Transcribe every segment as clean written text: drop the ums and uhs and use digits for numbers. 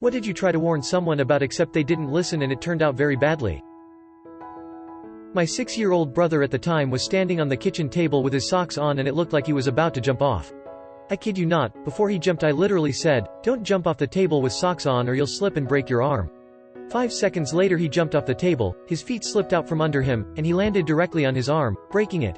What did you try to warn someone about except they didn't listen and it turned out very badly? My 6-year-old brother at the time was standing on the kitchen table with his socks on and it looked like he was about to jump off. I kid you not, before he jumped I literally said, "Don't jump off the table with socks on or you'll slip and break your arm." 5 seconds later he jumped off the table, his feet slipped out from under him, and he landed directly on his arm, breaking it.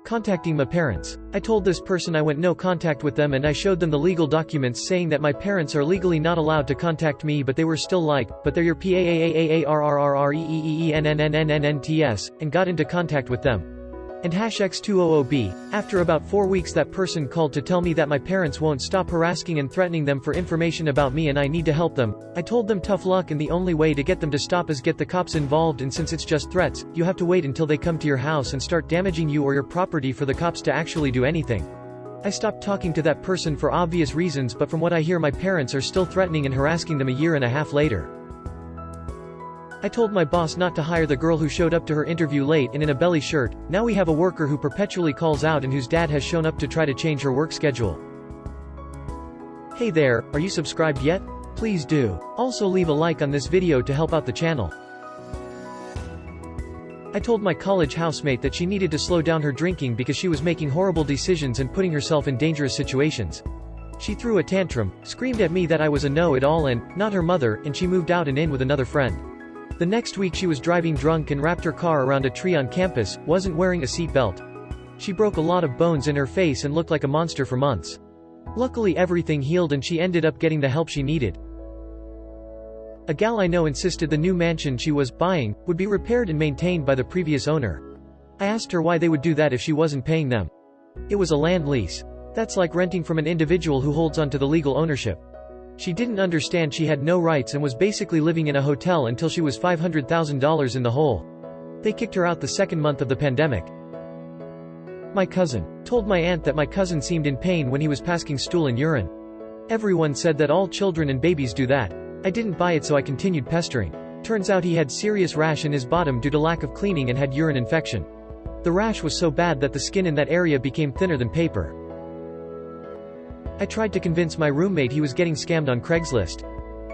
Contacting my parents. I told this person I went no contact with them and I showed them the legal documents saying that my parents are legally not allowed to contact me, but they were still like, "But they're your PAAAARRRREEENNNNNNTS," and got into contact with them. And #X200B. After about 4 weeks that person called to tell me that my parents won't stop harassing and threatening them for information about me and I need to help them. I told them tough luck and the only way to get them to stop is get the cops involved, and since it's just threats, you have to wait until they come to your house and start damaging you or your property for the cops to actually do anything. I stopped talking to that person for obvious reasons, but from what I hear my parents are still threatening and harassing them a year and a half later. I told my boss not to hire the girl who showed up to her interview late and in a belly shirt. Now we have a worker who perpetually calls out and whose dad has shown up to try to change her work schedule. Hey there, are you subscribed yet? Please do. Also leave a like on this video to help out the channel. I told my college housemate that she needed to slow down her drinking because she was making horrible decisions and putting herself in dangerous situations. She threw a tantrum, screamed at me that I was a know-it-all and not her mother, and she moved out and in with another friend. The next week she was driving drunk and wrapped her car around a tree on campus, wasn't wearing a seatbelt. She broke a lot of bones in her face and looked like a monster for months. Luckily everything healed and she ended up getting the help she needed. A gal I know insisted the new mansion she was buying would be repaired and maintained by the previous owner. I asked her why they would do that if she wasn't paying them. It was a land lease. That's like renting from an individual who holds onto the legal ownership. She didn't understand she had no rights and was basically living in a hotel until she was $500,000 in the hole. They kicked her out the second month of the pandemic. My cousin. Told my aunt that my cousin seemed in pain when he was passing stool and urine. Everyone said that all children and babies do that. I didn't buy it, so I continued pestering. Turns out he had serious rash in his bottom due to lack of cleaning and had urine infection. The rash was so bad that the skin in that area became thinner than paper. I tried to convince my roommate he was getting scammed on Craigslist.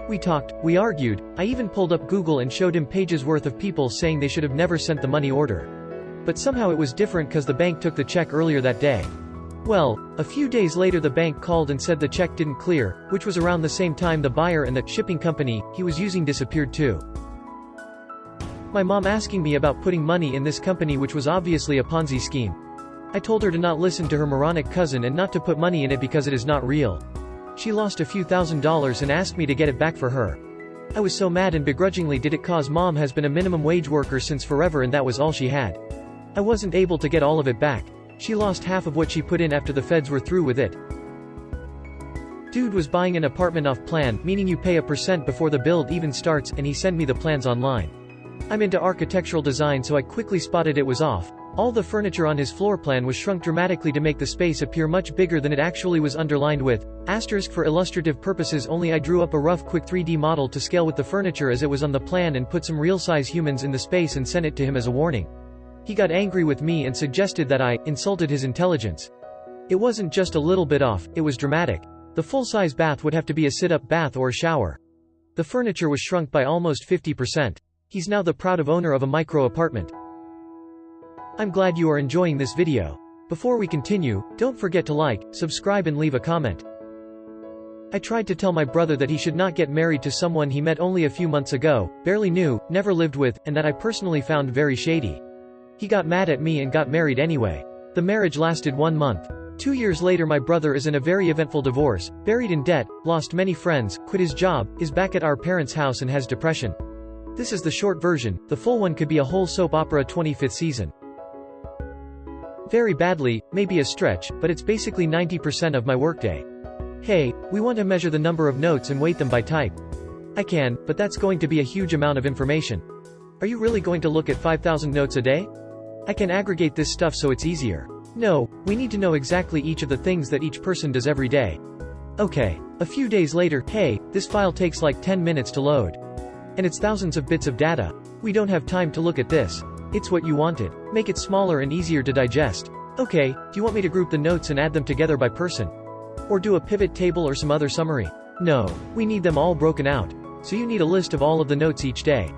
We talked, we argued, I even pulled up Google and showed him pages worth of people saying they should have never sent the money order. But somehow it was different cause the bank took the check earlier that day. Well, a few days later the bank called and said the check didn't clear, which was around the same time the buyer and the shipping company he was using disappeared too. My mom asking me about putting money in this company, which was obviously a Ponzi scheme. I told her to not listen to her moronic cousin and not to put money in it because it is not real. She lost a few $1,000s and asked me to get it back for her. I was so mad and begrudgingly did it cause mom has been a minimum wage worker since forever and that was all she had. I wasn't able to get all of it back. She lost half of what she put in after the feds were through with it. Dude was buying an apartment off plan, meaning you pay a % before the build even starts, and he sent me the plans online. I'm into architectural design, so I quickly spotted it was off. All the furniture on his floor plan was shrunk dramatically to make the space appear much bigger than it actually was, underlined with * for illustrative purposes only. I drew up a rough quick 3D model to scale with the furniture as it was on the plan and put some real-size humans in the space and sent it to him as a warning. He got angry with me and suggested that I insulted his intelligence. It wasn't just a little bit off, it was dramatic. The full-size bath would have to be a sit-up bath or a shower. The furniture was shrunk by almost 50%. He's now the proud owner of a micro-apartment. I'm glad you are enjoying this video. Before we continue, don't forget to like, subscribe and leave a comment. I tried to tell my brother that he should not get married to someone he met only a few months ago, barely knew, never lived with, and that I personally found very shady. He got mad at me and got married anyway. The marriage lasted 1 month. 2 years later my brother is in a very eventful divorce, buried in debt, lost many friends, quit his job, is back at our parents' house and has depression. This is the short version, the full one could be a whole soap opera 25th season. Very badly, may be a stretch, but it's basically 90% of my workday. Hey, we want to measure the number of notes and weight them by type. I can, but that's going to be a huge amount of information. Are you really going to look at 5,000 notes a day? I can aggregate this stuff so it's easier. No, we need to know exactly each of the things that each person does every day. Okay. A few days later, hey, this file takes like 10 minutes to load. And it's thousands of bits of data. We don't have time to look at this. It's what you wanted. Make it smaller and easier to digest. Okay, do you want me to group the notes and add them together by person? Or do a pivot table or some other summary? No. We need them all broken out. So you need a list of all of the notes each day.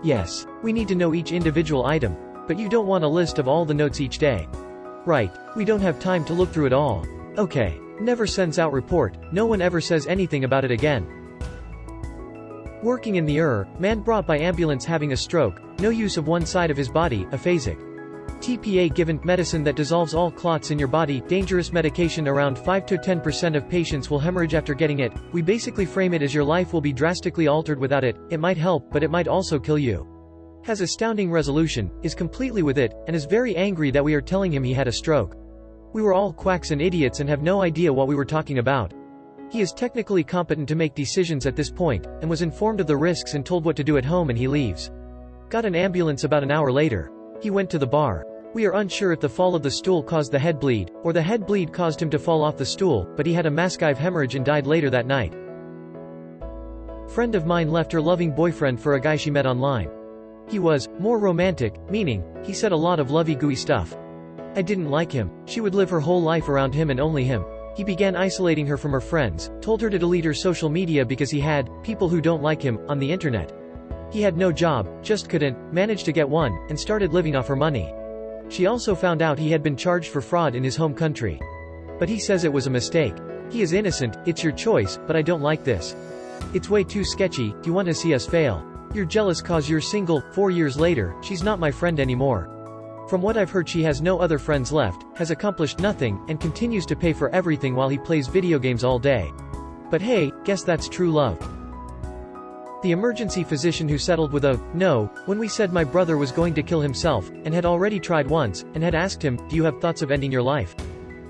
Yes. We need to know each individual item. But you don't want a list of all the notes each day. Right. We don't have time to look through it all. Okay. Never sends out report. No one ever says anything about it again. Working in the man brought by ambulance having a stroke, no use of one side of his body, aphasic. TPA given, medicine that dissolves all clots in your body, dangerous medication. Around 5 to 10% of patients will hemorrhage after getting it. We basically frame it as your life will be drastically altered without it. It might help, but it might also kill you. Has astounding resolution, is completely with it, and is very angry that we are telling him he had a stroke. We were all quacks and idiots and have no idea what we were talking about. He is technically competent to make decisions at this point, and was informed of the risks and told what to do at home, and he leaves. Got an ambulance about an hour later. He went to the bar. We are unsure if the fall of the stool caused the head bleed, or the head bleed caused him to fall off the stool, but he had a massive hemorrhage and died later that night. Friend of mine left her loving boyfriend for a guy she met online. He was more romantic, meaning, he said a lot of lovey-gooey stuff. I didn't like him. She would live her whole life around him and only him. He began isolating her from her friends, told her to delete her social media because he had people who don't like him on the internet. He had no job, just couldn't manage to get one, and started living off her money. She also found out he had been charged for fraud in his home country. But he says it was a mistake. He is innocent, it's your choice, but I don't like this. It's way too sketchy. Do you want to see us fail? You're jealous cause you're single. 4 years later, she's not my friend anymore. From what I've heard, she has no other friends left, has accomplished nothing, and continues to pay for everything while he plays video games all day. But hey, guess that's true love. The emergency physician who settled with a no when we said my brother was going to kill himself, and had already tried once, and had asked him, do you have thoughts of ending your life?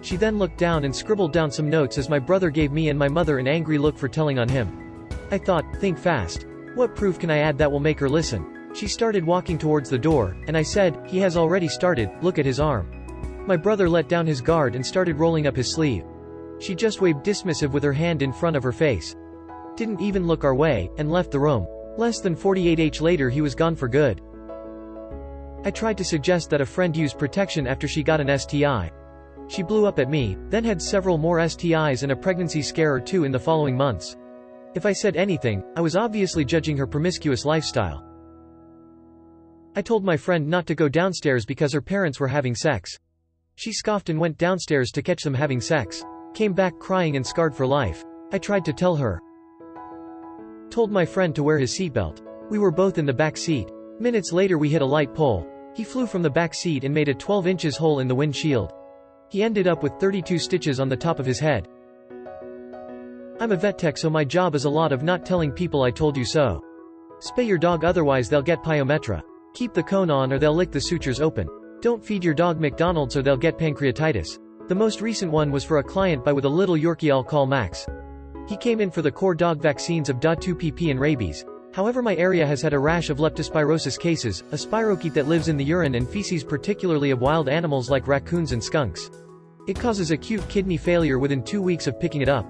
She then looked down and scribbled down some notes as my brother gave me and my mother an angry look for telling on him. I thought, think fast. What proof can I add that will make her listen? She started walking towards the door, and I said, he has already started, look at his arm. My brother let down his guard and started rolling up his sleeve. She just waved dismissive with her hand in front of her face. Didn't even look our way, and left the room. Less than 48 hours later he was gone for good. I tried to suggest that a friend use protection after she got an STI. She blew up at me, then had several more STIs and a pregnancy scare or two in the following months. If I said anything, I was obviously judging her promiscuous lifestyle. I told my friend not to go downstairs because her parents were having sex. She scoffed and went downstairs to catch them having sex. Came back crying and scarred for life. I tried to tell her. Told my friend to wear his seatbelt. We were both in the back seat. Minutes later we hit a light pole. He flew from the back seat and made a 12 inches hole in the windshield. He ended up with 32 stitches on the top of his head. I'm a vet tech, so my job is a lot of not telling people I told you so. Spay your dog, otherwise they'll get pyometra. Keep the cone on or they'll lick the sutures open. Don't feed your dog McDonald's or they'll get pancreatitis. The most recent one was for a client with a little Yorkie I'll call Max. He came in for the core dog vaccines of DA2PP and rabies. However, my area has had a rash of leptospirosis cases, a spirochete that lives in the urine and feces, particularly of wild animals like raccoons and skunks. It causes acute kidney failure within 2 weeks of picking it up.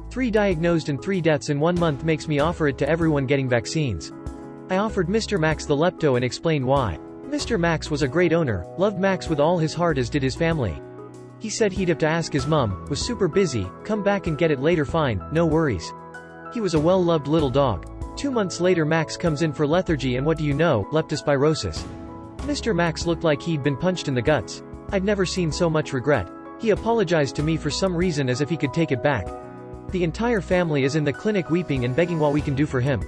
3 diagnosed and 3 deaths in 1 month makes me offer it to everyone getting vaccines. I offered Mr. Max the lepto and explained why. Mr. Max was a great owner, loved Max with all his heart as did his family. He said he'd have to ask his mom, was super busy, come back and get it later, fine, no worries. He was a well-loved little dog. 2 months later Max comes in for lethargy and what do you know, leptospirosis. Mr. Max looked like he'd been punched in the guts. I'd never seen so much regret. He apologized to me for some reason as if he could take it back. The entire family is in the clinic weeping and begging what we can do for him.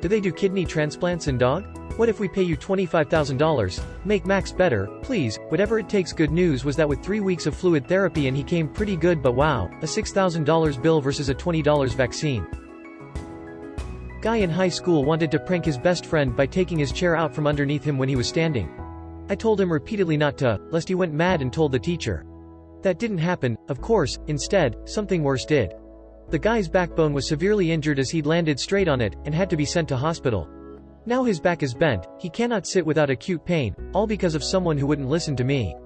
Do they do kidney transplants in dog? What if we pay you $25,000? Make Max better, please, whatever it takes. Good news was that with 3 weeks of fluid therapy and he came pretty good, but wow, a $6,000 bill versus a $20 vaccine. Guy in high school wanted to prank his best friend by taking his chair out from underneath him when he was standing. I told him repeatedly not to, lest he went mad and told the teacher. That didn't happen, of course. Instead, something worse did. The guy's backbone was severely injured as he'd landed straight on it, and had to be sent to hospital. Now his back is bent, he cannot sit without acute pain, all because of someone who wouldn't listen to me.